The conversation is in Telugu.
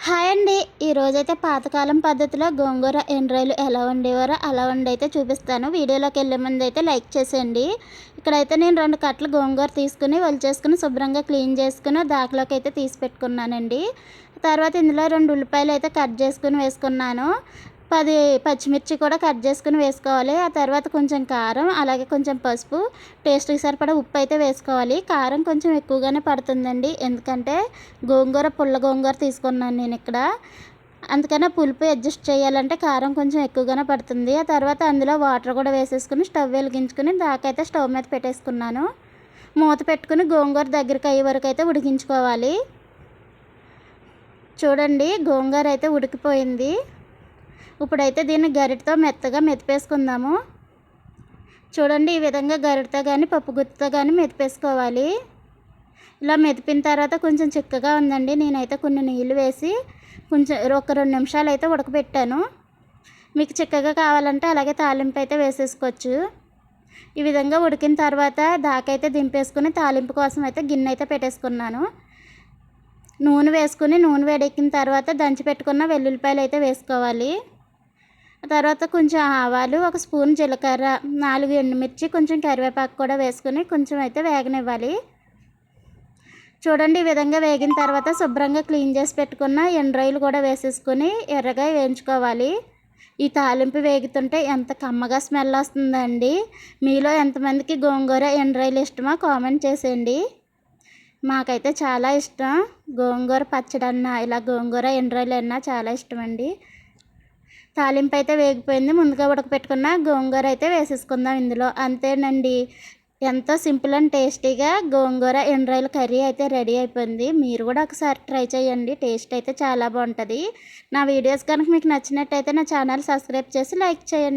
హాయ్ అండి. ఈరోజైతే పాతకాలం పద్ధతిలో గోంగూర ఎండ్రాయిలు ఎలా వండేవారో అలా వండైతే చూపిస్తాను. వీడియోలోకి వెళ్ళే ముందు అయితే లైక్ చేసేయండి. ఇక్కడైతే నేను 2 కట్టలు గోంగూర తీసుకుని ఒలిచేసుకుని శుభ్రంగా క్లీన్ చేసుకుని దాకలోకి అయితే తీసి పెట్టుకున్నానండి. తర్వాత ఇందులో 2 ఉల్లిపాయలు అయితే కట్ చేసుకుని వేసుకున్నాను. 10 పచ్చిమిర్చి కూడా కట్ చేసుకుని వేసుకోవాలి. ఆ తర్వాత కొంచెం కారం, అలాగే కొంచెం పసుపు, టేస్ట్‌కి సరిపడా ఉప్పు అయితే వేసుకోవాలి. కారం కొంచెం ఎక్కువగానే పడుతుందండి. ఎందుకంటే పుల్ల గోంగూర తీసుకున్నాను నేనిక్కడ. అందుకనే పులుపు అడ్జస్ట్ చేయాలంటే కారం కొంచెం ఎక్కువగానే పడుతుంది. ఆ తర్వాత అందులో వాటర్ కూడా వేసేసుకుని స్టవ్ వెలిగించుకుని దాకైతే స్టవ్ మీద పెట్టేసుకున్నాను. మూత పెట్టుకుని గోంగూర దగ్గరికి అయ్యే వరకు అయితే ఉడికించుకోవాలి. చూడండి, గోంగూర అయితే ఉడికిపోయింది. ఇప్పుడైతే దీన్ని గరిటతో మెత్తగా మెదిపేసుకుందాము. చూడండి, ఈ విధంగా గరిటతో కానీ పప్పు గుత్తితో కానీ మెదిపేసుకోవాలి. ఇలా మెదిపిన తర్వాత కొంచెం చిక్కగా ఉందండి. నేనైతే కొన్ని నీళ్ళు వేసి కొంచెం ఒక 2 నిమిషాలు అయితే ఉడకబెట్టాను. మీకు చిక్కగా కావాలంటే అలాగే తాలింపు అయితే వేసేసుకోవచ్చు. ఈ విధంగా ఉడికిన తర్వాత దాకైతే దింపేసుకుని తాలింపు కోసం అయితే గిన్నె అయితే పెట్టేసుకున్నాను. నూనె వేసుకుని నూనె వేడెక్కిన తర్వాత దంచి పెట్టుకున్న వెల్లుల్లిపాయలు అయితే వేసుకోవాలి. తర్వాత కొంచెం ఆవాలు, 1 స్పూన్ జీలకర్ర, 4 ఎండుమిర్చి, కొంచెం కరివేపాకు కూడా వేసుకుని కొంచెం అయితే వేగనివ్వాలి. చూడండి, ఈ విధంగా వేగిన తర్వాత శుభ్రంగా క్లీన్ చేసి పెట్టుకున్న ఎండ్రాయిలు కూడా వేసేసుకొని ఎర్రగా వేయించుకోవాలి. ఈ తాలింపు వేగుతుంటే ఎంత కమ్మగా స్మెల్ వస్తుందండి. మీలో ఎంతమందికి గోంగూర ఎండ్రాయిలు ఇష్టమో కామెంట్ చేసేయండి. మాకైతే చాలా ఇష్టం. గోంగూర పచ్చడన్నా ఇలా గోంగూర ఎండ్రాయిలు అన్నా చాలా ఇష్టం అండి. తాలింపు అయితే వేగిపోయింది. ముందుగా ఉడకపెట్టుకున్న గోంగూర అయితే వేసేసుకుందాం ఇందులో. అంతేనండి, ఎంతో సింపుల్ అండ్ టేస్టీగా గోంగూర ఎండ్రాయిల కర్రీ అయితే రెడీ అయిపోయింది. మీరు కూడా ఒకసారి ట్రై చేయండి. టేస్ట్ అయితే చాలా బాగుంటుంది. నా వీడియోస్ కనుక మీకు నచ్చినట్టయితే నా ఛానల్ సబ్స్క్రైబ్ చేసి లైక్ చేయండి.